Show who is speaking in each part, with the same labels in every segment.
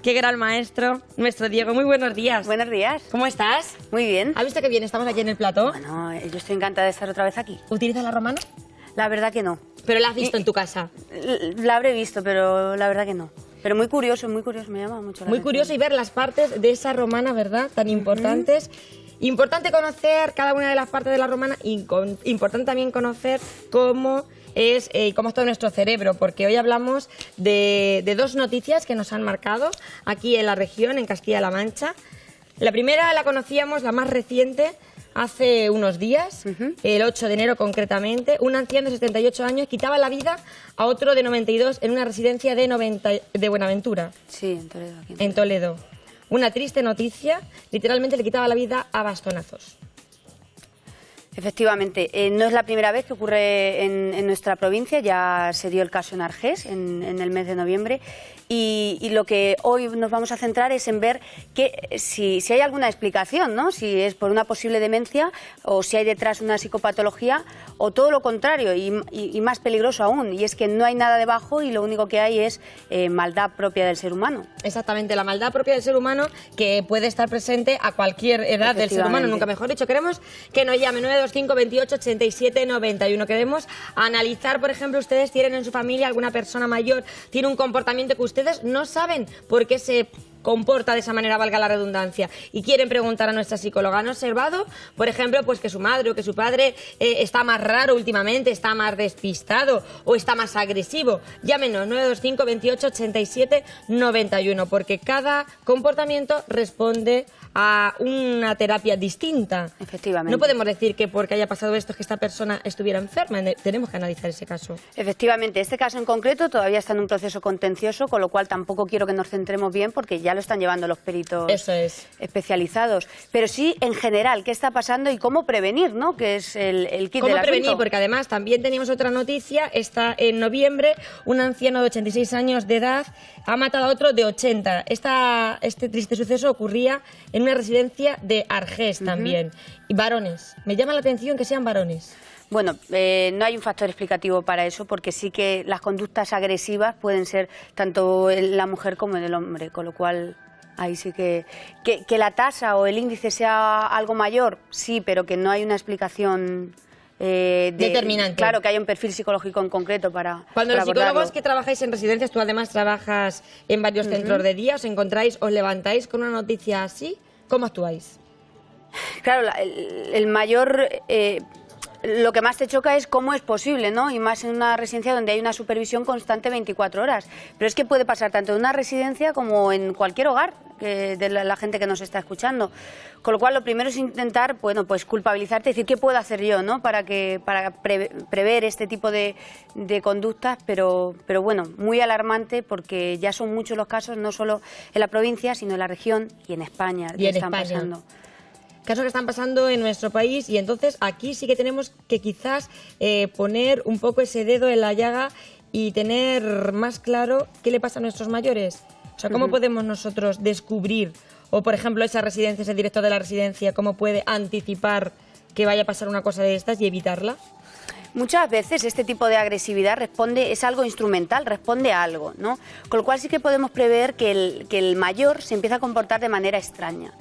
Speaker 1: Qué gran maestro, nuestro Diego. Muy buenos días.
Speaker 2: Buenos días.
Speaker 1: ¿Cómo estás?
Speaker 2: Muy bien.
Speaker 1: ¿Has visto qué bien estamos aquí en el plató?
Speaker 2: Bueno, yo estoy encantada de estar otra vez aquí.
Speaker 1: ¿Utilizas la romana?
Speaker 2: La verdad que no.
Speaker 1: ¿Pero la has visto en tu casa?
Speaker 2: La habré visto, pero la verdad que no. Pero muy curioso, me llama mucho la
Speaker 1: Muy
Speaker 2: atención.
Speaker 1: curioso y ver las partes de esa romana, ¿verdad? Tan importantes. Importante conocer cada una de las partes de la romana y importante también conocer cómo es todo nuestro cerebro, porque hoy hablamos de dos noticias que nos han marcado aquí en la región, en Castilla-La Mancha. La primera la conocíamos, la más reciente, hace unos días, el 8 de enero concretamente. Un anciano de 78 años quitaba la vida a otro de 92 en una residencia de Buenaventura.
Speaker 2: Sí, en Toledo. Aquí
Speaker 1: En Toledo. Una triste noticia, literalmente le quitaba la vida a bastonazos.
Speaker 2: Efectivamente, no es la primera vez que ocurre en nuestra provincia, ya se dio el caso en Argés en el mes de noviembre y lo que hoy nos vamos a centrar es en ver si hay alguna explicación, ¿no? Si es por una posible demencia o si hay detrás una psicopatología o todo lo contrario y más peligroso aún, y es que no hay nada debajo y lo único que hay es maldad propia del ser humano.
Speaker 1: Exactamente, la maldad propia del ser humano que puede estar presente a cualquier edad del ser humano, nunca mejor dicho. Queremos que nos llame 925 28 87 91. Queremos analizar, por ejemplo, ustedes tienen en su familia alguna persona mayor, tiene un comportamiento que ustedes no saben por qué se comporta de esa manera, valga la redundancia, y quieren preguntar a nuestra psicóloga. ¿Han observado, por ejemplo, pues que su madre o que su padre está más raro últimamente, está más despistado o está más agresivo? Llámenos 925 28 87 91, porque cada comportamiento responde a una terapia distinta.
Speaker 2: Efectivamente.
Speaker 1: No podemos decir que porque haya pasado esto es que esta persona estuviera enferma, tenemos que analizar ese caso.
Speaker 2: Efectivamente, este caso en concreto todavía está en un proceso contencioso, con lo cual tampoco quiero que nos centremos bien porque ya lo están llevando los peritos especializados. Pero sí, en general, ¿qué está pasando y cómo prevenir, ¿no? Que es el kit del asunto.
Speaker 1: ¿Cómo prevenir? Porque además también teníamos otra noticia, está en noviembre, un anciano de 86 años de edad ha matado a otro de 80. Este triste suceso ocurría en una residencia de Argés también. Y varones. Me llama la atención que sean varones.
Speaker 2: Bueno, no hay un factor explicativo para eso, porque sí que las conductas agresivas pueden ser tanto en la mujer como en el hombre, con lo cual ahí sí que la tasa o el índice sea algo mayor, sí, pero que no hay una explicación
Speaker 1: determinante.
Speaker 2: Claro, que hay un perfil psicológico en concreto para
Speaker 1: Cuando
Speaker 2: para
Speaker 1: los psicólogos
Speaker 2: abordarlo.
Speaker 1: que trabajáis en residencias, tú además trabajas en varios centros de día, os encontráis, os levantáis con una noticia así, ¿cómo actuáis?
Speaker 2: Claro, el mayor... lo que más te choca es cómo es posible, ¿no? Y más en una residencia donde hay una supervisión constante 24 horas. Pero es que puede pasar tanto en una residencia como en cualquier hogar de la gente que nos está escuchando. Con lo cual, lo primero es intentar, bueno, pues culpabilizarte, decir qué puedo hacer yo, ¿no? Para prever este tipo de conductas, pero bueno, muy alarmante porque ya son muchos los casos, no solo en la provincia, sino en la región y en España, que están pasando.
Speaker 1: Casos que están pasando en nuestro país, y entonces aquí sí que tenemos que quizás poner un poco ese dedo en la llaga y tener más claro qué le pasa a nuestros mayores. O sea, ¿cómo podemos nosotros descubrir, o por ejemplo esa residencia, ese director de la residencia, cómo puede anticipar que vaya a pasar una cosa de estas y evitarla?
Speaker 2: Muchas veces este tipo de agresividad es algo instrumental, responde a algo, ¿no? Con lo cual sí que podemos prever que el mayor se empieza a comportar de manera extraña.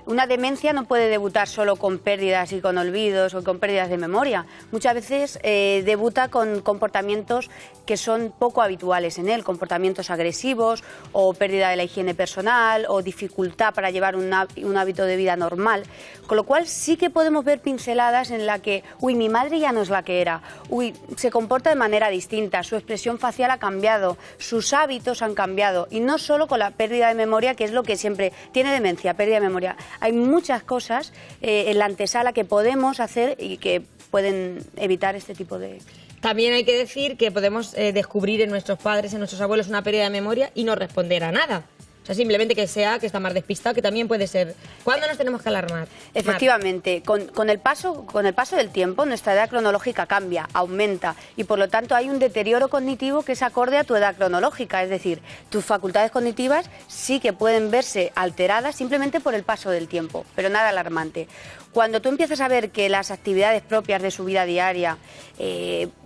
Speaker 2: Una demencia no puede debutar solo con pérdidas y con olvidos o con pérdidas de memoria. Muchas veces debuta con comportamientos que son poco habituales en él, comportamientos agresivos o pérdida de la higiene personal o dificultad para llevar un hábito de vida normal. Con lo cual sí que podemos ver pinceladas en la que, uy, mi madre ya no es la que era, uy, se comporta de manera distinta, su expresión facial ha cambiado, sus hábitos han cambiado, y no solo con la pérdida de memoria, que es lo que siempre tiene demencia, pérdida de memoria. Hay muchas cosas en la antesala que podemos hacer y que pueden evitar este tipo de...
Speaker 1: También hay que decir que podemos descubrir en nuestros padres, en nuestros abuelos, una pérdida de memoria y no responder a nada. O sea, simplemente que está más despistado, que también puede ser. ¿Cuándo nos tenemos que alarmar?
Speaker 2: Efectivamente, con el paso del tiempo, nuestra edad cronológica cambia, aumenta, y por lo tanto hay un deterioro cognitivo que es acorde a tu edad cronológica, es decir, tus facultades cognitivas sí que pueden verse alteradas simplemente por el paso del tiempo, pero nada alarmante. Cuando tú empiezas a ver que las actividades propias de su vida diaria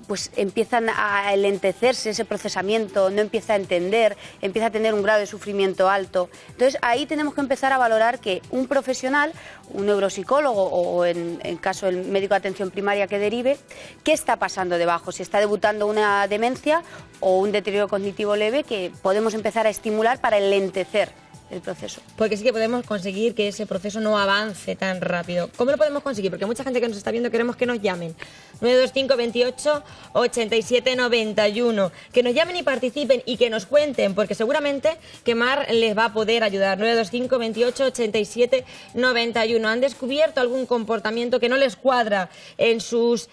Speaker 2: pues empiezan a enlentecerse, ese procesamiento no empieza a entender, empieza a tener un grado de sufrimiento alto, entonces ahí tenemos que empezar a valorar que un profesional, un neuropsicólogo o en caso del médico de atención primaria que derive, ¿qué está pasando debajo? Si está debutando una demencia o un deterioro cognitivo leve que podemos empezar a estimular para enlentecer el proceso.
Speaker 1: Porque sí que podemos conseguir que ese proceso no avance tan rápido. ¿Cómo lo podemos conseguir? Porque mucha gente que nos está viendo queremos que nos llamen. 925 28 87 91. Que nos llamen y participen y que nos cuenten, porque seguramente que Mar les va a poder ayudar. 925 28 87 91. ¿Han descubierto algún comportamiento que no les cuadra en sus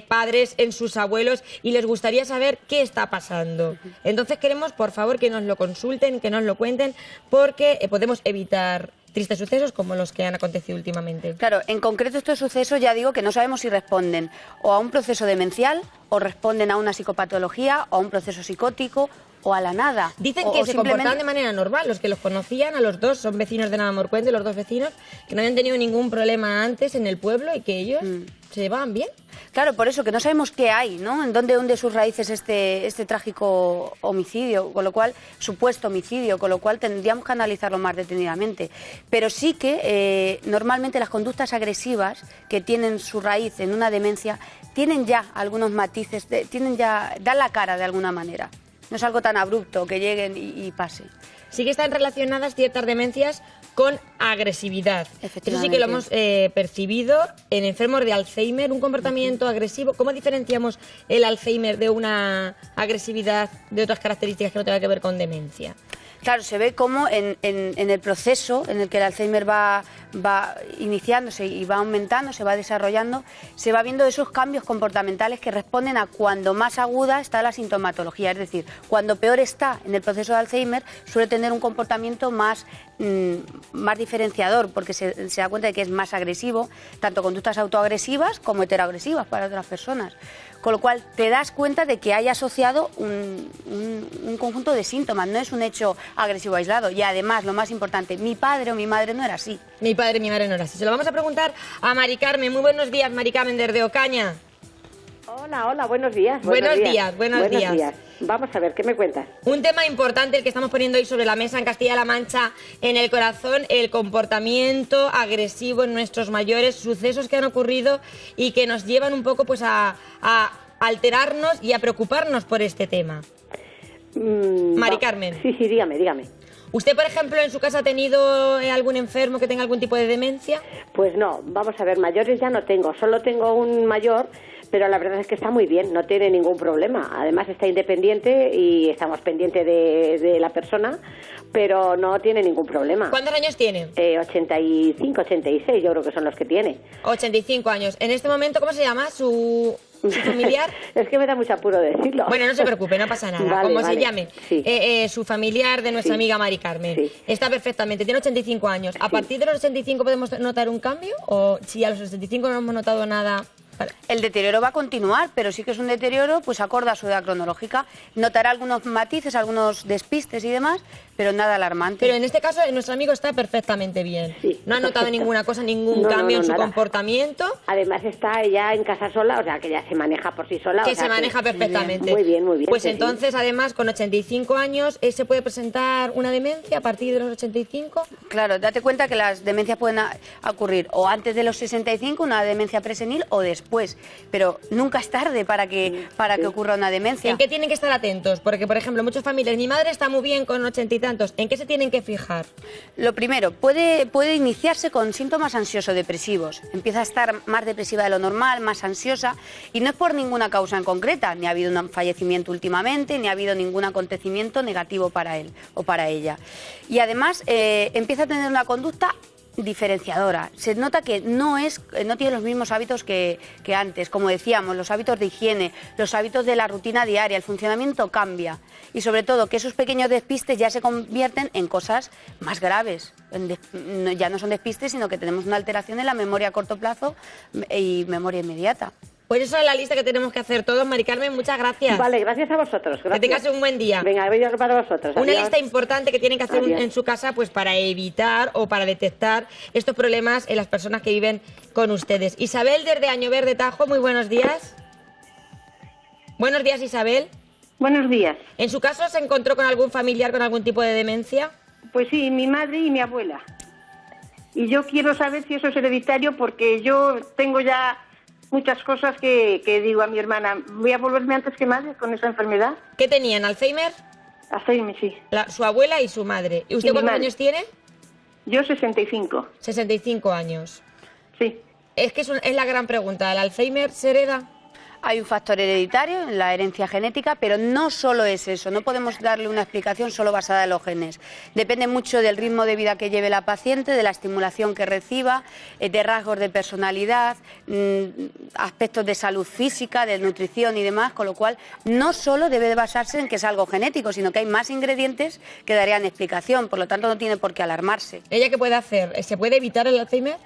Speaker 1: padres, en sus abuelos y les gustaría saber qué está pasando? Entonces queremos, por favor, que nos lo consulten, que nos lo cuenten, porque podemos evitar tristes sucesos como los que han acontecido últimamente.
Speaker 2: Claro, en concreto estos sucesos ya digo que no sabemos si responden o a un proceso demencial o responden a una psicopatología o a un proceso psicótico o a la nada.
Speaker 1: Dicen que se comportaban de manera normal, los que los conocían, a los dos, son vecinos de Navamorcuende, los dos vecinos, que no habían tenido ningún problema antes en el pueblo y que ellos se llevaban bien.
Speaker 2: Claro, por eso, que no sabemos qué hay, ¿no? En dónde hunde sus raíces este trágico homicidio, con lo cual, supuesto homicidio, con lo cual tendríamos que analizarlo más detenidamente. Pero sí que normalmente las conductas agresivas que tienen su raíz en una demencia tienen ya algunos matices, dan la cara de alguna manera. No es algo tan abrupto que lleguen y pase.
Speaker 1: Sí que están relacionadas ciertas demencias con agresividad. Eso sí que lo hemos percibido en enfermos de Alzheimer, un comportamiento agresivo. ¿Cómo diferenciamos el Alzheimer de una agresividad de otras características que no tengan que ver con demencia?
Speaker 2: Claro, se ve cómo en el proceso en el que el Alzheimer va iniciándose y va aumentando, se va desarrollando, se va viendo esos cambios comportamentales que responden a cuando más aguda está la sintomatología. Es decir, cuando peor está en el proceso de Alzheimer, suele tener un comportamiento más diferenciador, porque se da cuenta de que es más agresivo, tanto conductas autoagresivas como heteroagresivas para otras personas. Con lo cual te das cuenta de que hay asociado un conjunto de síntomas, no es un hecho agresivo aislado. Y además, lo más importante, mi padre o mi madre no era así.
Speaker 1: Mi padre y mi madre no era así. Se lo vamos a preguntar a Mari Carmen. Muy buenos días, Mari Carmen, desde Ocaña.
Speaker 3: Hola, buenos días.
Speaker 1: Buenos días.
Speaker 3: Vamos a ver, ¿qué me cuentas?
Speaker 1: Un tema importante el que estamos poniendo hoy sobre la mesa en Castilla-La Mancha, en El Corazón, el comportamiento agresivo en nuestros mayores, sucesos que han ocurrido y que nos llevan un poco pues a alterarnos y a preocuparnos por este tema. Mari Carmen.
Speaker 3: Sí, dígame.
Speaker 1: ¿Usted, por ejemplo, en su casa ha tenido algún enfermo que tenga algún tipo de demencia?
Speaker 3: Pues no, vamos a ver, mayores ya no tengo, solo tengo un mayor, pero la verdad es que está muy bien, no tiene ningún problema. Además está independiente y estamos pendientes de la persona, pero no tiene ningún problema.
Speaker 1: ¿Cuántos años tiene?
Speaker 3: 85, 86 yo creo que son los que tiene.
Speaker 1: 85 años. En este momento, ¿cómo se llama su familiar?
Speaker 3: Es que me da mucho apuro decirlo.
Speaker 1: Bueno, no se preocupe, no pasa nada.
Speaker 3: Vale,
Speaker 1: Como se llame,
Speaker 3: sí.
Speaker 1: Su familiar de nuestra amiga Mari Carmen.
Speaker 3: Sí.
Speaker 1: Está perfectamente, tiene 85 años. ¿A partir de los 85 podemos notar un cambio? ¿O si a los 85 no hemos notado nada?
Speaker 2: El deterioro va a continuar, pero sí que es un deterioro pues acorde a su edad cronológica. Notará algunos matices, algunos despistes y demás, pero nada alarmante.
Speaker 1: Pero en este caso nuestro amigo está perfectamente bien.
Speaker 3: Sí.
Speaker 1: No ha notado ninguna cosa, ningún cambio en su comportamiento.
Speaker 3: Además está ella en casa sola, o sea que ya se maneja por sí sola.
Speaker 1: Que se maneja perfectamente.
Speaker 3: Muy bien.
Speaker 1: Pues
Speaker 3: sí,
Speaker 1: entonces, además, con 85 años, ¿se puede presentar una demencia a partir de los 85?
Speaker 2: Claro, date cuenta que las demencias pueden ocurrir o antes de los 65, una demencia presenil, o después. Pero nunca es tarde para que ocurra una demencia.
Speaker 1: ¿En qué tienen que estar atentos? Porque, por ejemplo, muchas familias, mi madre está muy bien con 80 y tantos, ¿en qué se tienen que fijar?
Speaker 2: Lo primero, puede iniciarse con síntomas ansioso-depresivos. Empieza a estar más depresiva de lo normal, más ansiosa, y no es por ninguna causa en concreta, ni ha habido un fallecimiento últimamente, ni ha habido ningún acontecimiento negativo para él o para ella. Y además empieza a tener una conducta diferenciadora. Se nota que no tiene los mismos hábitos que antes. Como decíamos, los hábitos de higiene, los hábitos de la rutina diaria, el funcionamiento cambia. Y sobre todo que esos pequeños despistes ya se convierten en cosas más graves. Ya no son despistes, sino que tenemos una alteración en la memoria a corto plazo y memoria inmediata.
Speaker 1: Pues eso es la lista que tenemos que hacer todos. Mari Carmen, muchas gracias.
Speaker 3: Vale, gracias a vosotros. Gracias.
Speaker 1: Que tengas un buen día.
Speaker 3: Venga, adiós para vosotros.
Speaker 1: Una
Speaker 3: Adiós.
Speaker 1: lista importante que tienen que hacer
Speaker 3: Adiós.
Speaker 1: en su casa pues para evitar o para detectar estos problemas en las personas que viven con ustedes. Isabel, desde Año Verde, Tajo, muy buenos días. Buenos días, Isabel.
Speaker 4: Buenos días.
Speaker 1: ¿En su caso se encontró con algún familiar con algún tipo de demencia?
Speaker 4: Pues sí, mi madre y mi abuela. Y yo quiero saber si eso es hereditario porque yo tengo ya muchas cosas que digo a mi hermana, voy a volverme antes que madre con esa enfermedad.
Speaker 1: ¿Qué tenían? ¿Alzheimer?
Speaker 4: Alzheimer, sí.
Speaker 1: Su abuela y su madre. ¿Y usted
Speaker 4: Y mi
Speaker 1: cuántos
Speaker 4: madre.
Speaker 1: años tiene?
Speaker 4: Yo 65,
Speaker 1: 65 años.
Speaker 4: sí.
Speaker 1: Es que es la gran pregunta. ¿El Alzheimer se hereda?
Speaker 2: Hay un factor hereditario en la herencia genética, pero no solo es eso, no podemos darle una explicación solo basada en los genes. Depende mucho del ritmo de vida que lleve la paciente, de la estimulación que reciba, de rasgos de personalidad, aspectos de salud física, de nutrición y demás, con lo cual no solo debe de basarse en que es algo genético, sino que hay más ingredientes que darían explicación, por lo tanto no tiene por qué alarmarse.
Speaker 1: ¿Ella qué puede hacer? ¿Se puede evitar el Alzheimer?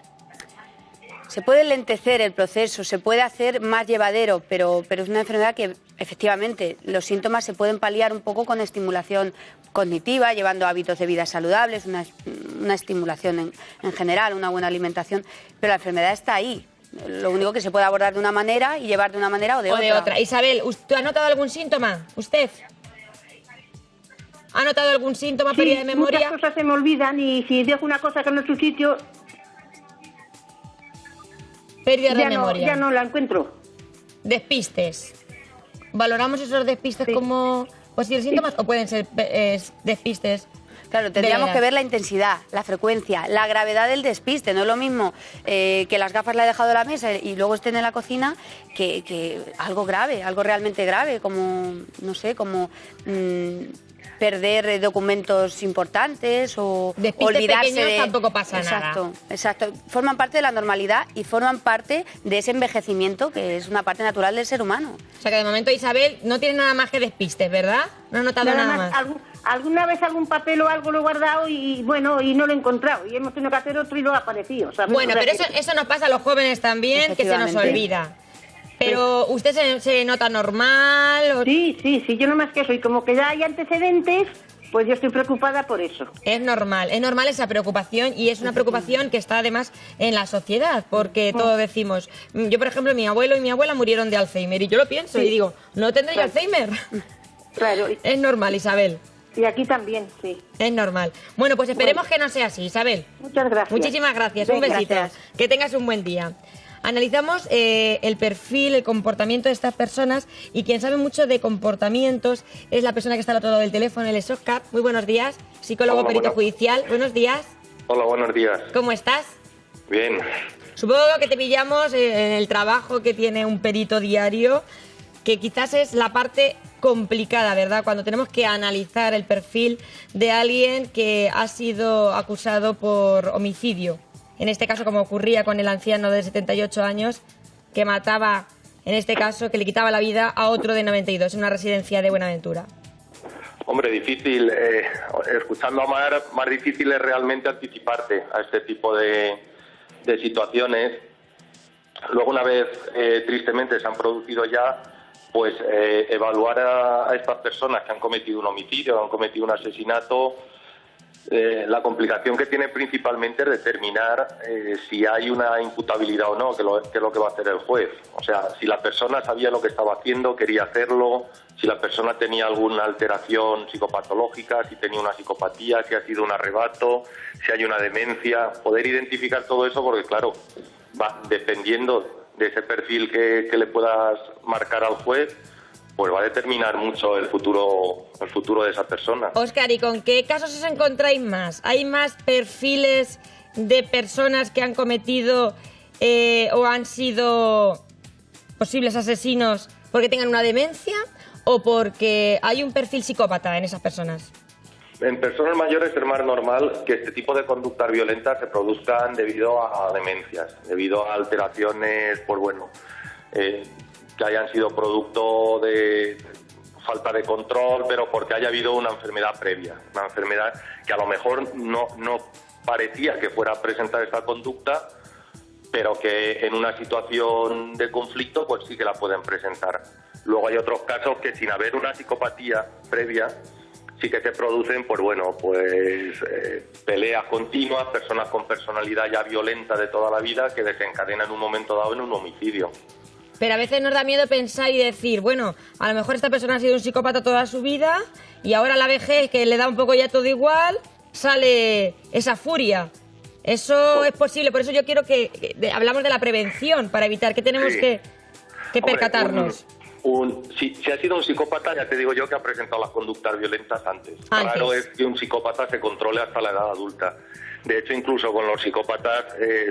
Speaker 2: Se puede lentecer el proceso, se puede hacer más llevadero, pero es una enfermedad que efectivamente los síntomas se pueden paliar un poco con estimulación cognitiva, llevando hábitos de vida saludables, una estimulación en general, una buena alimentación, pero la enfermedad está ahí. Lo único que se puede abordar de una manera y llevar de una manera o de otra.
Speaker 1: Isabel, ¿usted ha notado algún síntoma? ¿Usted? ¿Ha notado algún síntoma, pérdida de memoria?
Speaker 4: Muchas cosas se me olvidan y si dejo una cosa que no es su sitio,
Speaker 1: Pérdida de memoria.
Speaker 4: ya no la encuentro.
Speaker 1: Despistes. ¿Valoramos esos despistes
Speaker 4: Sí.
Speaker 1: como posibles síntomas o pueden ser despistes?
Speaker 2: Claro, tendríamos
Speaker 1: edad.
Speaker 2: que ver la intensidad, la frecuencia, la gravedad del despiste. No es lo mismo que las gafas la he dejado en la mesa y luego estén en la cocina que algo grave, algo realmente grave, como, no sé, como perder documentos importantes o
Speaker 1: Despistes
Speaker 2: olvidarse
Speaker 1: pequeños
Speaker 2: de...
Speaker 1: tampoco pasa nada.
Speaker 2: Exacto. Forman parte de la normalidad y forman parte de ese envejecimiento que es una parte natural del ser humano.
Speaker 1: O sea que de momento, Isabel, no tiene nada más que despistes, ¿verdad? No ha notado nada más.
Speaker 4: Alguna vez algún papel o algo lo he guardado y bueno, y no lo he encontrado. Y hemos tenido que hacer otro y lo ha aparecido, ¿sabes?
Speaker 1: Bueno,
Speaker 4: O sea
Speaker 1: pero
Speaker 4: que-
Speaker 1: eso nos pasa a los jóvenes también, que se nos
Speaker 2: Efectivamente.
Speaker 1: olvida. Pero ¿usted se nota normal? ¿O?
Speaker 4: Sí, yo no más que eso. Y como que ya hay antecedentes, pues yo estoy preocupada por eso.
Speaker 1: Es normal esa preocupación y es una preocupación que está además en la sociedad, porque todos decimos, yo por ejemplo, mi abuelo y mi abuela murieron de Alzheimer y yo lo pienso y digo, ¿no tendré yo Alzheimer?
Speaker 4: Claro,
Speaker 1: Es normal, Isabel,
Speaker 4: y aquí también, sí.
Speaker 1: es normal. Bueno, pues esperemos que no sea así, Isabel.
Speaker 4: Muchas gracias.
Speaker 1: Muchísimas gracias, un
Speaker 4: Venga,
Speaker 1: besito.
Speaker 2: gracias.
Speaker 1: Que tengas un buen día. Analizamos el perfil, el comportamiento de estas personas y quien sabe mucho de comportamientos es la persona que está al otro lado del teléfono, el es Oscar. Muy buenos días, psicólogo
Speaker 5: Hola,
Speaker 1: perito
Speaker 5: buenas.
Speaker 1: judicial. Buenos días,
Speaker 5: Hola, buenos días.
Speaker 1: ¿cómo estás?
Speaker 5: Bien.
Speaker 1: Supongo que te pillamos en el trabajo que tiene un perito diario, que quizás es la parte complicada, ¿verdad? Cuando tenemos que analizar el perfil de alguien que ha sido acusado por homicidio. En este caso, como ocurría con el anciano de 78 años, que mataba, en este caso, que le quitaba la vida a otro de 92 en una residencia de Buenaventura.
Speaker 5: Hombre, difícil. Escuchando a Mar, más difícil es realmente anticiparte a este tipo de situaciones. Luego, una vez tristemente se han producido ya, pues evaluar a estas personas que han cometido un homicidio, han cometido un asesinato. La complicación que tiene principalmente es determinar si hay una imputabilidad o no, que es lo que va a hacer el juez. O sea, si la persona sabía lo que estaba haciendo, quería hacerlo, si la persona tenía alguna alteración psicopatológica, si tenía una psicopatía, si ha sido un arrebato, si hay una demencia, poder identificar todo eso porque, claro, va dependiendo de ese perfil que le puedas marcar al juez, pues va a determinar mucho el futuro de esa persona.
Speaker 1: Óscar, ¿y con qué casos os encontráis más? ¿Hay más perfiles de personas que han cometido o han sido posibles asesinos porque tengan una demencia o porque hay un perfil psicópata en esas personas?
Speaker 5: En personas mayores es más normal que este tipo de conductas violentas se produzcan debido a demencias, debido a alteraciones, pues bueno, que hayan sido producto de falta de control, pero porque haya habido una enfermedad previa, una enfermedad que a lo mejor no parecía que fuera a presentar esta conducta, pero que en una situación de conflicto pues sí que la pueden presentar. Luego hay otros casos que sin haber una psicopatía previa sí que se producen, pues bueno, peleas continuas, personas con personalidad ya violenta de toda la vida que desencadenan en un momento dado en un homicidio.
Speaker 1: Pero a veces nos da miedo pensar y decir, bueno, a lo mejor esta persona ha sido un psicópata toda su vida y ahora la vejez, que le da un poco ya todo igual, sale esa furia. Eso es posible, por eso yo quiero que hablamos de la prevención, para evitar que tenemos que percatarnos.
Speaker 5: Si ha sido un psicópata, ya te digo yo que ha presentado las conductas violentas antes. Claro es que un psicópata se controle hasta la edad adulta. De hecho, incluso con los psicópatas,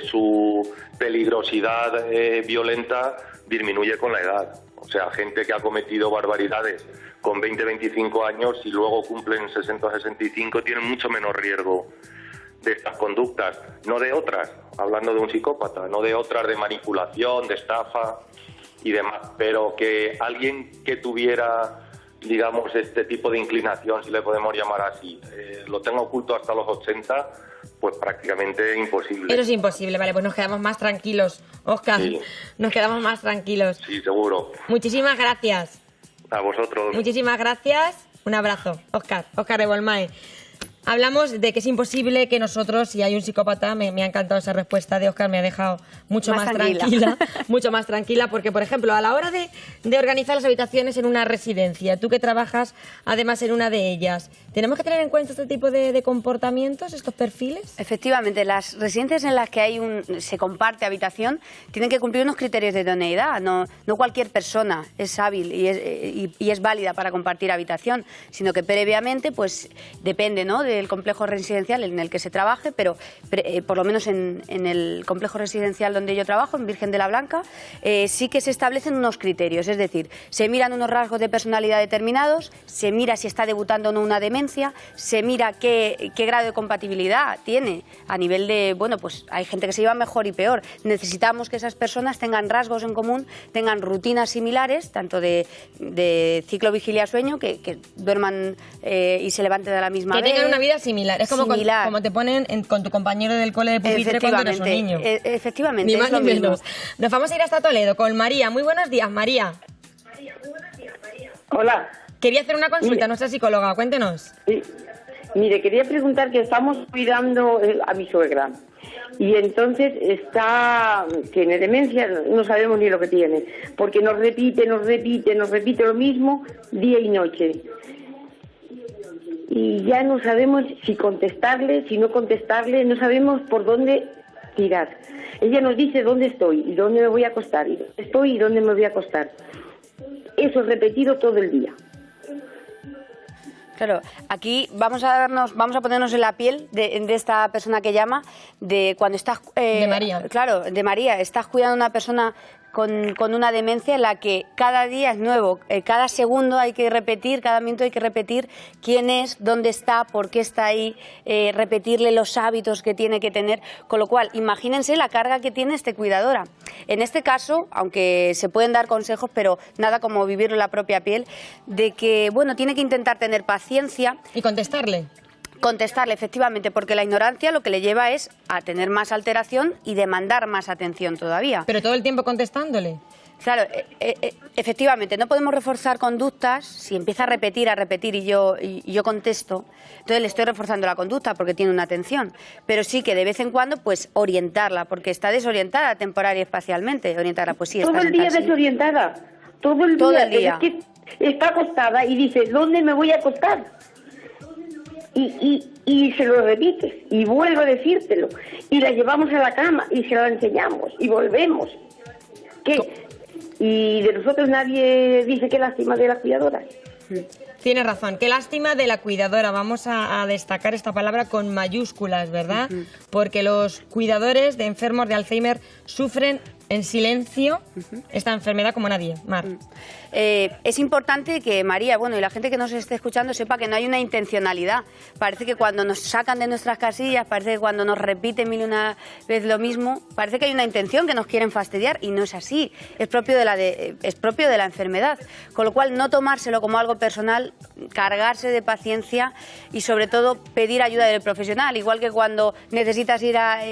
Speaker 5: su peligrosidad violenta disminuye con la edad. O sea, gente que ha cometido barbaridades con 20, 25 años y luego cumplen 60 o 65 tienen mucho menos riesgo de estas conductas, no de otras, hablando de un psicópata, no de otras de manipulación, de estafa y demás, pero que alguien que tuviera, digamos, este tipo de inclinación, si le podemos llamar así, lo tenga oculto hasta los 80, pues prácticamente imposible.
Speaker 1: Eso es imposible, vale, pues nos quedamos más tranquilos, Óscar, sí. Nos quedamos más tranquilos.
Speaker 5: Sí, seguro.
Speaker 1: Muchísimas gracias.
Speaker 5: A vosotros.
Speaker 1: Muchísimas gracias, un abrazo, Óscar de Bolmae. Hablamos de que es imposible que nosotros, si hay un psicópata, me ha encantado esa respuesta de Óscar, me ha dejado mucho más tranquila, mucho más tranquila, porque, por ejemplo, a la hora de organizar las habitaciones en una residencia, tú que trabajas además en una de ellas, ¿tenemos que tener en cuenta este tipo de comportamientos, estos perfiles?
Speaker 2: Efectivamente, las residencias en las que se comparte habitación tienen que cumplir unos criterios de idoneidad. No cualquier persona es hábil y es válida para compartir habitación, sino que previamente, pues depende, ¿no?, del complejo residencial en el que se trabaje, pero por lo menos en el complejo residencial donde yo trabajo, en Virgen de la Blanca, sí que se establecen unos criterios, es decir, se miran unos rasgos de personalidad determinados, se mira si está debutando o no una demencia, se mira qué grado de compatibilidad tiene a nivel de, bueno, pues hay gente que se lleva mejor y peor. Necesitamos que esas personas tengan rasgos en común, tengan rutinas similares, tanto de ciclo vigilia-sueño, que duerman y se levanten de la misma vez.
Speaker 1: Que tengan una vida similar, es como te ponen con tu compañero del cole de pupitre cuando eres un niño.
Speaker 2: Efectivamente,
Speaker 1: ni más ni menos. Nos vamos a ir hasta Toledo con María. Muy buenos días, María.
Speaker 6: Hola.
Speaker 1: Quería hacer una consulta a nuestra psicóloga, cuéntenos.
Speaker 6: Sí. Mire, quería preguntar que estamos cuidando a mi suegra y entonces tiene demencia, no sabemos ni lo que tiene, porque nos repite lo mismo día y noche. Y ya no sabemos si contestarle, si no contestarle, no sabemos por dónde tirar. Ella nos dice dónde estoy y dónde me voy a acostar, y dónde estoy y dónde me voy a acostar. Eso es repetido todo el día.
Speaker 2: Claro, aquí vamos a ponernos en la piel de esta persona que llama, de cuando estás...
Speaker 1: de María.
Speaker 2: Claro, de María. Estás cuidando a una persona con una demencia en la que cada día es nuevo, cada segundo hay que repetir, cada minuto hay que repetir quién es, dónde está, por qué está ahí, repetirle los hábitos que tiene que tener, con lo cual imagínense la carga que tiene cuidadora. En este caso, aunque se pueden dar consejos, pero nada como vivirlo en la propia piel, de que, bueno, tiene que intentar tener paciencia.
Speaker 1: Y contestarle,
Speaker 2: efectivamente, porque la ignorancia lo que le lleva es a tener más alteración y demandar más atención todavía.
Speaker 1: Pero todo el tiempo contestándole.
Speaker 2: Claro, efectivamente, no podemos reforzar conductas si empieza a repetir y yo contesto. Entonces le estoy reforzando la conducta porque tiene una atención. Pero sí que de vez en cuando, pues orientarla, porque está desorientada temporal y espacialmente. Orientarla, pues sí, está
Speaker 6: todo el día desorientada. Todo el día. Es que está acostada y dice, ¿dónde me voy a acostar? Y se lo repite y vuelvo a decírtelo y la llevamos a la cama y se la enseñamos y volvemos. Y de nosotros nadie dice qué lástima de la cuidadora.
Speaker 1: Tiene razón, qué lástima de la cuidadora. Vamos a destacar esta palabra con mayúsculas, ¿verdad? Porque los cuidadores de enfermos de Alzheimer sufren en silencio esta enfermedad como nadie. Mar.
Speaker 2: Es importante que María, bueno, y la gente que nos esté escuchando sepa que no hay una intencionalidad. Parece que cuando nos sacan de nuestras casillas, parece que cuando nos repiten mil y una vez lo mismo, parece que hay una intención, que nos quieren fastidiar, y no es así. Es propio de la enfermedad. Con lo cual, no tomárselo como algo personal, cargarse de paciencia y sobre todo pedir ayuda del profesional. Igual que cuando necesitas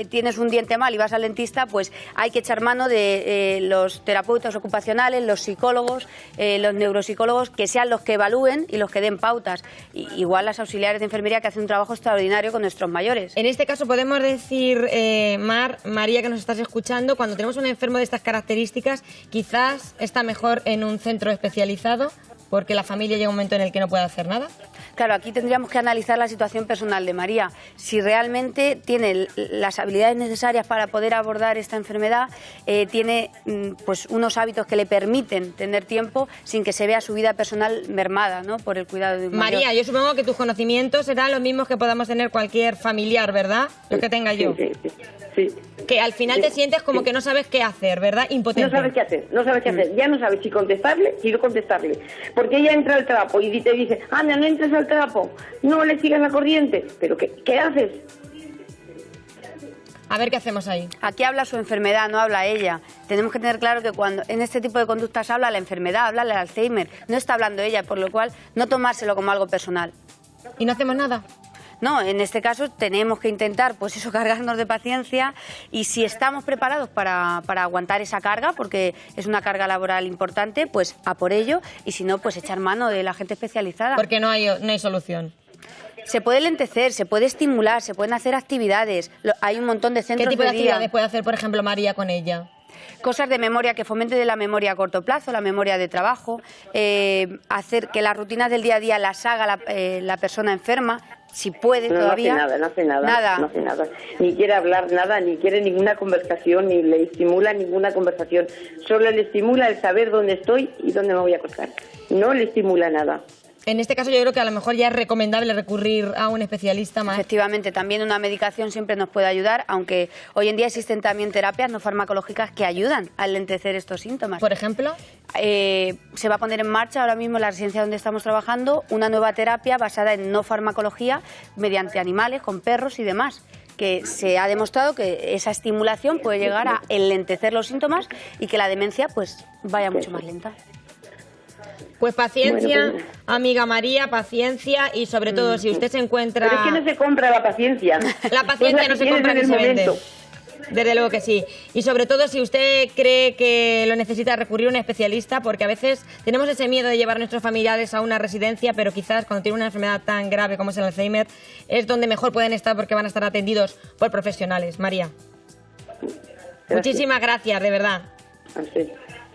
Speaker 2: tienes un diente mal y vas al dentista, pues hay que echar mano de los terapeutas ocupacionales, los psicólogos, los neuropsicólogos, que sean los que evalúen y los que den pautas. Igual las auxiliares de enfermería, que hacen un trabajo extraordinario con nuestros mayores.
Speaker 1: En este caso podemos decir, María, que nos estás escuchando, cuando tenemos un enfermo de estas características, quizás está mejor en un centro especializado, porque la familia llega un momento en el que no puede hacer nada.
Speaker 2: Claro, aquí tendríamos que analizar la situación personal de María. Si realmente tiene las habilidades necesarias para poder abordar esta enfermedad, tiene pues unos hábitos que le permiten tener tiempo sin que se vea su vida personal mermada, ¿no?, por el cuidado de un mayor.
Speaker 1: María, yo supongo que tus conocimientos serán los mismos que podamos tener cualquier familiar, ¿verdad? Lo que tenga yo.
Speaker 6: Sí.
Speaker 1: Que al final te sientes como que no sabes qué hacer, ¿verdad? Impotente.
Speaker 6: No sabes qué hacer. Ya no sabes si contestarle, si no contestarle. Porque ella entra al trapo y te dice, anda, no entres al trapo, no le sigas la corriente. ¿Pero qué haces?
Speaker 1: A ver qué hacemos ahí.
Speaker 2: Aquí habla su enfermedad, no habla ella. Tenemos que tener claro que cuando en este tipo de conductas habla la enfermedad, habla el Alzheimer, no está hablando ella, por lo cual no tomárselo como algo personal.
Speaker 1: ¿Y no hacemos nada?
Speaker 2: No, en este caso tenemos que intentar, pues eso, cargarnos de paciencia, y si estamos preparados para aguantar esa carga, porque es una carga laboral importante, pues a por ello, y si no, pues echar mano de la gente especializada.
Speaker 1: Porque no hay solución.
Speaker 2: Se puede lentecer, se puede estimular, se pueden hacer actividades, hay un montón de centros de día.
Speaker 1: ¿Qué tipo de actividades puede hacer, por ejemplo, María con ella?
Speaker 2: Cosas de memoria, que fomente de la memoria a corto plazo, la memoria de trabajo, hacer que las rutinas del día a día las haga la persona enferma, si puede todavía.
Speaker 6: No hace nada. Ni quiere hablar nada, ni quiere ninguna conversación, ni le estimula ninguna conversación. Solo le estimula el saber dónde estoy y dónde me voy a acostar. No le estimula nada.
Speaker 1: En este caso yo creo que a lo mejor ya es recomendable recurrir a un especialista más.
Speaker 2: Efectivamente, también una medicación siempre nos puede ayudar, aunque hoy en día existen también terapias no farmacológicas que ayudan a lentecer estos síntomas.
Speaker 1: ¿Por ejemplo?
Speaker 2: Se va a poner en marcha ahora mismo en la residencia donde estamos trabajando una nueva terapia basada en no farmacología mediante animales, con perros y demás, que se ha demostrado que esa estimulación puede llegar a enlentecer los síntomas y que la demencia pues vaya mucho más lenta.
Speaker 1: Pues paciencia,
Speaker 6: Bueno, pues...
Speaker 1: amiga María, paciencia, y sobre todo si usted se encuentra...
Speaker 6: Pero es que no se compra la paciencia.
Speaker 1: La paciencia no se compra ni se vende. Desde luego que sí. Y sobre todo si usted cree que lo necesita, recurrir a un especialista, porque a veces tenemos ese miedo de llevar a nuestros familiares a una residencia, pero quizás cuando tienen una enfermedad tan grave como es el Alzheimer, es donde mejor pueden estar, porque van a estar atendidos por profesionales. María. Gracias. Muchísimas gracias, de verdad.
Speaker 6: Así.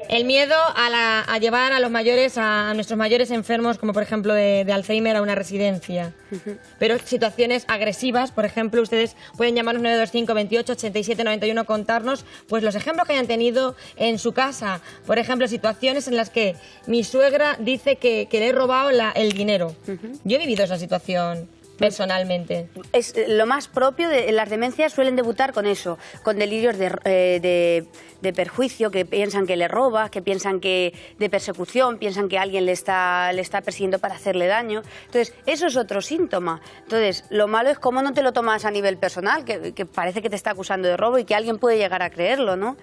Speaker 1: El miedo a llevar a los mayores, a nuestros mayores enfermos, como por ejemplo de Alzheimer, a una residencia. Pero situaciones agresivas, por ejemplo, ustedes pueden llamarnos 925 28 87 91, contarnos pues los ejemplos que hayan tenido en su casa. Por ejemplo, situaciones en las que mi suegra dice que le he robado el dinero. Yo he vivido esa situación personalmente.
Speaker 2: Es lo más propio de las demencias, suelen debutar con eso, con delirios de perjuicio, que piensan que le robas, que piensan que de persecución, piensan que alguien le está persiguiendo para hacerle daño. Entonces, eso es otro síntoma. Entonces, lo malo es cómo no te lo tomas a nivel personal, que parece que te está acusando de robo y que alguien puede llegar a creerlo, ¿no?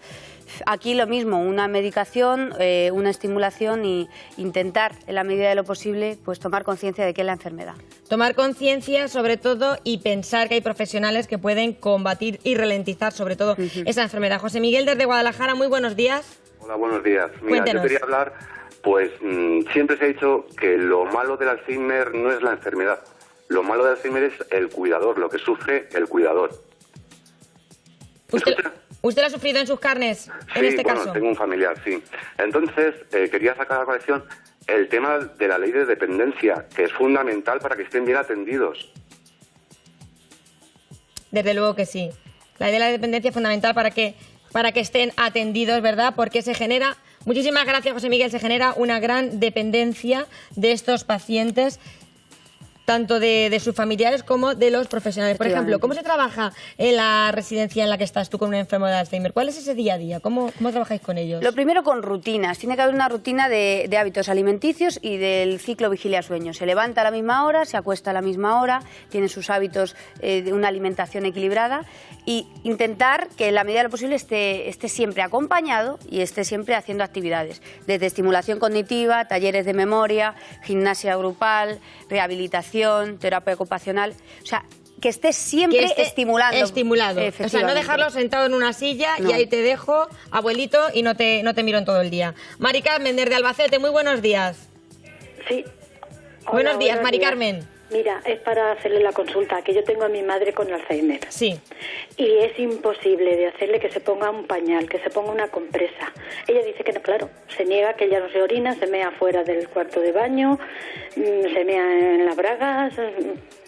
Speaker 2: Aquí lo mismo, una medicación, una estimulación y intentar, en la medida de lo posible, pues tomar conciencia de qué es la enfermedad.
Speaker 1: Tomar conciencia, sobre todo, y pensar que hay profesionales que pueden combatir y ralentizar, sobre todo, esa enfermedad. José Miguel, desde Guadalajara, muy buenos días.
Speaker 7: Hola, buenos días. Mira,
Speaker 1: Cuéntenos.
Speaker 7: yo quería hablar, pues siempre se ha dicho que lo malo del Alzheimer no es la enfermedad. Lo malo del Alzheimer es el cuidador, lo que sufre el cuidador.
Speaker 1: ¿Usted lo ha sufrido en sus carnes, en este caso?
Speaker 7: Sí, tengo un familiar, sí. Entonces, quería sacar a colación el tema de la ley de dependencia, que es fundamental para que estén bien atendidos.
Speaker 1: Desde luego que sí. La ley de la dependencia es fundamental para que estén atendidos, ¿verdad? Porque se genera, muchísimas gracias José Miguel, se genera una gran dependencia de estos pacientes. tanto de sus familiares como de los profesionales. Por ejemplo, ¿cómo se trabaja en la residencia en la que estás tú con una enfermedad de Alzheimer? ¿Cuál es ese día a día? ¿Cómo trabajáis con ellos?
Speaker 2: Lo primero, con rutinas. Tiene que haber una rutina de hábitos alimenticios y del ciclo vigilia-sueño. Se levanta a la misma hora, se acuesta a la misma hora, tiene sus hábitos de una alimentación equilibrada, y intentar que en la medida de lo posible esté siempre acompañado y esté siempre haciendo actividades, desde estimulación cognitiva, talleres de memoria, gimnasia grupal, rehabilitación, terapia ocupacional, o sea, que esté siempre estimulado.
Speaker 1: O sea, no dejarlo sentado en una silla y ahí te dejo, abuelito, y no te miro en todo el día. Mari Carmen, desde Albacete, muy buenos días.
Speaker 8: Sí. Hola,
Speaker 1: buenos días, Mari Carmen.
Speaker 8: Mira, es para hacerle la consulta, que yo tengo a mi madre con Alzheimer.
Speaker 1: Sí.
Speaker 8: Y es imposible de hacerle que se ponga un pañal, que se ponga una compresa. Ella dice que no, claro, se niega, que ella no se orina, se mea fuera del cuarto de baño, se mea en las bragas,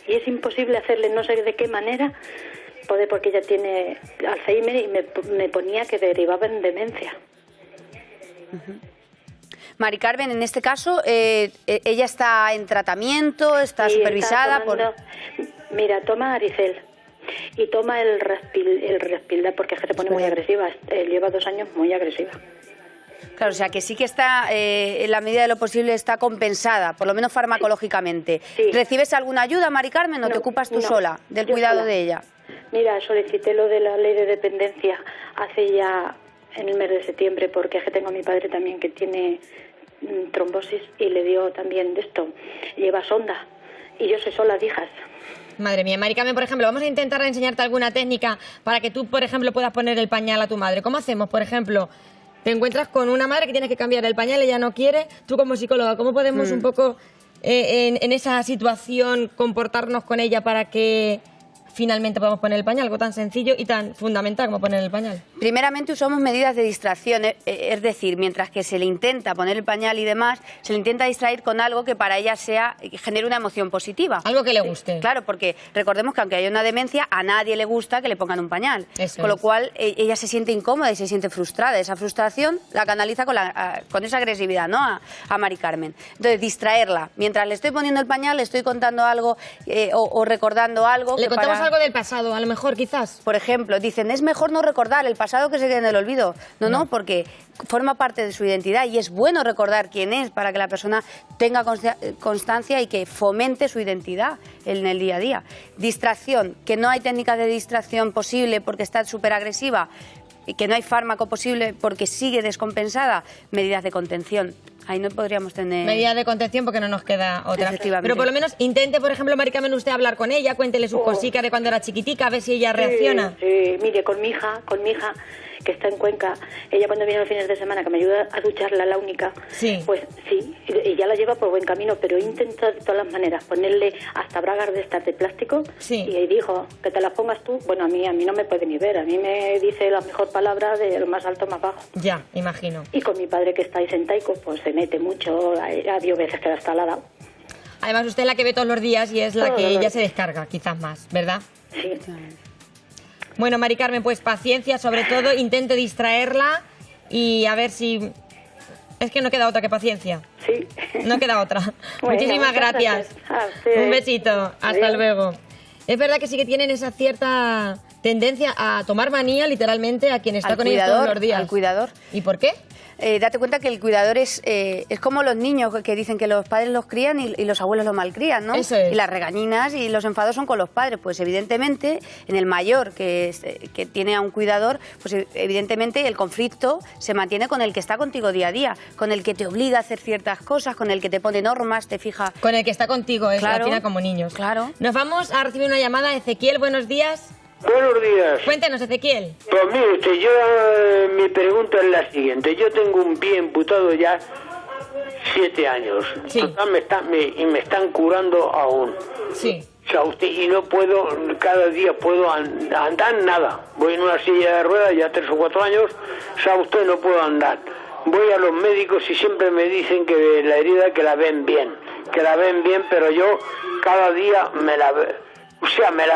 Speaker 8: y es imposible hacerle, no sé de qué manera, porque ella tiene Alzheimer y me ponía que derivaba en demencia.
Speaker 2: Mari Carmen, en este caso, ¿ella está en tratamiento, está supervisada?
Speaker 8: Mira, toma Aricel y toma el Respilda, porque es que se pone muy agresiva. Lleva 2 años muy agresiva.
Speaker 2: Claro, o sea que sí que está, en la medida de lo posible, está compensada, por lo menos farmacológicamente. Sí. ¿Recibes alguna ayuda, Mari Carmen, o te ocupas tú sola del cuidado de ella?
Speaker 8: Mira, solicité lo de la ley de dependencia hace ya en el mes de septiembre, porque es que tengo a mi padre también que tiene trombosis y le dio también de esto. Lleva sonda y yo soy sola de hijas.
Speaker 1: Madre mía, Mari Carmen, por ejemplo, vamos a intentar enseñarte alguna técnica para que tú, por ejemplo, puedas poner el pañal a tu madre. ¿Cómo hacemos? Por ejemplo, te encuentras con una madre que tienes que cambiar el pañal, ella no quiere. Tú como psicóloga, ¿cómo podemos un poco en esa situación comportarnos con ella para que finalmente podamos poner el pañal? Algo tan sencillo y tan fundamental como poner el pañal.
Speaker 2: Primeramente usamos medidas de distracción, es decir, mientras que se le intenta poner el pañal y demás, se le intenta distraer con algo que para ella genere una emoción positiva.
Speaker 1: Algo que le guste.
Speaker 2: Claro, porque recordemos que aunque haya una demencia, a nadie le gusta que le pongan un pañal. Con lo cual ella se siente incómoda y se siente frustrada. Esa frustración la canaliza con esa agresividad, ¿no? A Mari Carmen. Entonces, distraerla. Mientras le estoy poniendo el pañal, le estoy contando algo o recordando algo.
Speaker 1: Le contamos algo del pasado, a lo mejor, quizás.
Speaker 2: Por ejemplo, dicen, es mejor no recordar el pasado que se quede en el olvido. No, porque forma parte de su identidad y es bueno recordar quién es para que la persona tenga constancia y que fomente su identidad en el día a día. Distracción, que no hay técnicas de distracción posible porque está súper agresiva y que no hay fármaco posible porque sigue descompensada, medidas de contención. Ahí no podríamos tener...
Speaker 1: Medidas de contención porque no nos queda otra. Pero por lo menos intente, por ejemplo, Mari Carmen, usted hablar con ella, cuéntele sus cositas de cuando era chiquitica, a ver si ella reacciona.
Speaker 8: Sí, mire, con mi hija, que está en Cuenca, ella cuando viene los fines de semana, que me ayuda a ducharla, la única, pues sí, y ya la lleva por buen camino, pero intenta de todas las maneras ponerle hasta bragas de estas de plástico, y dijo, que te las pongas tú. Bueno, a mí no me puede ni ver, a mí me dice la mejor palabra de lo más alto más bajo.
Speaker 1: Ya, imagino.
Speaker 8: Y con mi padre, que está ahí sentaico, pues se mete mucho, ha habido veces que la está al lado.
Speaker 1: Además, usted es la que ve todos los días y es la que ella se descarga, quizás más, ¿verdad?
Speaker 8: Sí.
Speaker 1: Bueno, Mari Carmen, pues paciencia, sobre todo, intente distraerla y a ver si... Es que no queda otra que paciencia.
Speaker 8: Sí.
Speaker 1: No queda otra. Bueno, muchísimas gracias. Un besito. Hasta luego. Es verdad que sí que tienen esa cierta tendencia a tomar manía, literalmente, a quien está con ellos todos los días.
Speaker 2: Al cuidador.
Speaker 1: ¿Y por qué?
Speaker 2: Date cuenta que el cuidador es como los niños que dicen que los padres los crían y los abuelos los malcrían, ¿no?
Speaker 1: Eso es.
Speaker 2: Y las regañinas y los enfados son con los padres. Pues evidentemente, en el mayor que tiene a un cuidador, pues evidentemente el conflicto se mantiene con el que está contigo día a día, con el que te obliga a hacer ciertas cosas, con el que te pone normas, te fija...
Speaker 1: Con el que está contigo, al final como niños.
Speaker 2: Claro.
Speaker 1: Nos vamos a recibir una llamada. Ezequiel, buenos días.
Speaker 9: Buenos días.
Speaker 1: Cuéntanos, Ezequiel.
Speaker 9: Pues mire usted, mi pregunta es la siguiente. Yo tengo un pie amputado ya 7 años.
Speaker 1: Sí.
Speaker 9: Total, me están curando aún.
Speaker 1: Sí.
Speaker 9: O sea, y no puedo, cada día puedo andar nada. Voy en una silla de ruedas ya 3 o 4 años, o sea, usted no puedo andar. Voy a los médicos y siempre me dicen que la herida que la ven bien, pero yo cada día me la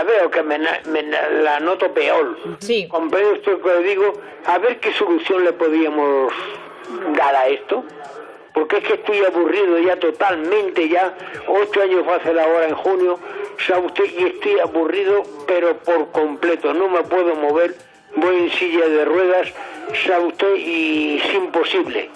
Speaker 9: veo que me la noto peor.
Speaker 1: Sí.
Speaker 9: Comprende usted lo que le digo, a ver qué solución le podíamos dar a esto. porque es que estoy aburrido ya totalmente, ya 8 años va a hacer ahora en junio, sabe usted que estoy aburrido, pero por completo, no me puedo mover, voy en silla de ruedas, sabe usted, y es imposible.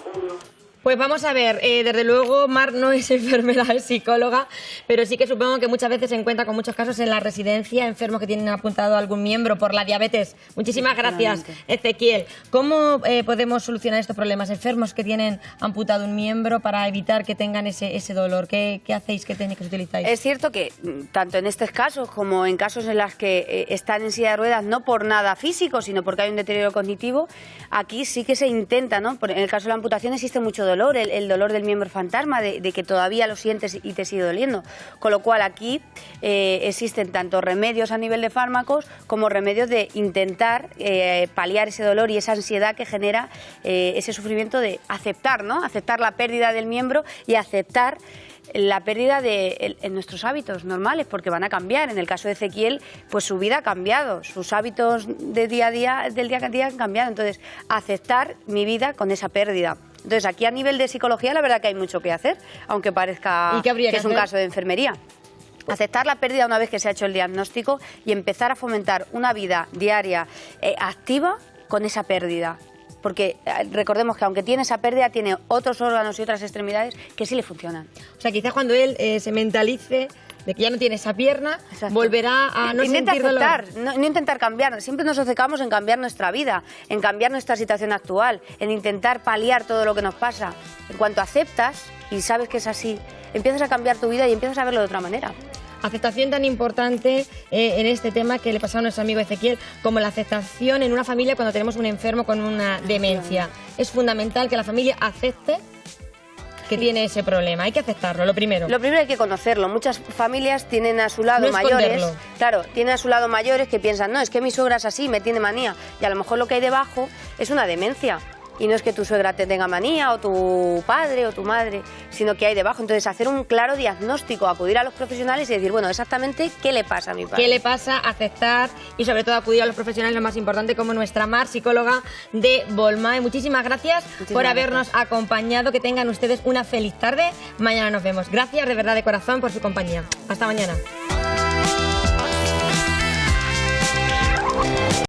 Speaker 1: Pues vamos a ver, desde luego Mar no es enfermera, es psicóloga, pero sí que supongo que muchas veces se encuentra con muchos casos en la residencia, enfermos que tienen apuntado a algún miembro por la diabetes. Muchísimas gracias, Ezequiel. ¿Cómo podemos solucionar estos problemas? Enfermos que tienen amputado un miembro para evitar que tengan ese dolor. ¿Qué hacéis? ¿Qué técnicas utilizáis?
Speaker 2: Es cierto que tanto en estos casos como en casos en los que están en silla de ruedas, no por nada físico, sino porque hay un deterioro cognitivo, aquí sí que se intenta, ¿no? En el caso de la amputación existe mucho dolor, el dolor del miembro fantasma, de que todavía lo sientes y te sigue doliendo. Con lo cual aquí existen tanto remedios a nivel de fármacos como remedios de intentar paliar ese dolor y esa ansiedad que genera ese sufrimiento de aceptar, ¿no? Aceptar la pérdida del miembro y aceptar la pérdida de nuestros hábitos normales, porque van a cambiar. En el caso de Ezequiel, pues su vida ha cambiado, sus hábitos de día a día, del día a día han cambiado. Entonces, aceptar mi vida con esa pérdida. Entonces, aquí a nivel de psicología, la verdad que hay mucho que hacer, aunque parezca que es un caso de enfermería. Aceptar la pérdida una vez que se ha hecho el diagnóstico y empezar a fomentar una vida diaria activa con esa pérdida. Porque recordemos que aunque tiene esa pérdida, tiene otros órganos y otras extremidades que sí le funcionan.
Speaker 1: O sea, quizás cuando él se mentalice de que ya no tiene esa pierna,
Speaker 2: exacto,
Speaker 1: volverá a no sentir dolor.
Speaker 2: No intentar cambiar. Siempre nos obcecamos en cambiar nuestra vida, en cambiar nuestra situación actual, en intentar paliar todo lo que nos pasa. En cuanto aceptas y sabes que es así, empiezas a cambiar tu vida y empiezas a verlo de otra manera.
Speaker 1: Aceptación tan importante en este tema que le pasó a nuestro amigo Ezequiel, como la aceptación en una familia cuando tenemos un enfermo con una demencia. Es fundamental que la familia acepte que tiene ese problema. Hay que aceptarlo, lo primero.
Speaker 2: Lo primero hay que conocerlo. Muchas familias tienen a su lado mayores. Claro, tienen a su lado mayores que piensan, no, es que mi suegra es así, me tiene manía. Y a lo mejor lo que hay debajo es una demencia. Y no es que tu suegra te tenga manía, o tu padre, o tu madre, sino que hay debajo. Entonces, hacer un claro diagnóstico, acudir a los profesionales y decir, bueno, exactamente, ¿qué le pasa a mi padre?
Speaker 1: ¿Qué le pasa? Aceptar y, sobre todo, acudir a los profesionales, lo más importante, como nuestra Mar, psicóloga de Bolmae. Muchísimas gracias por habernos acompañado. Que tengan ustedes una feliz tarde. Mañana nos vemos. Gracias, de verdad, de corazón, por su compañía. Hasta mañana.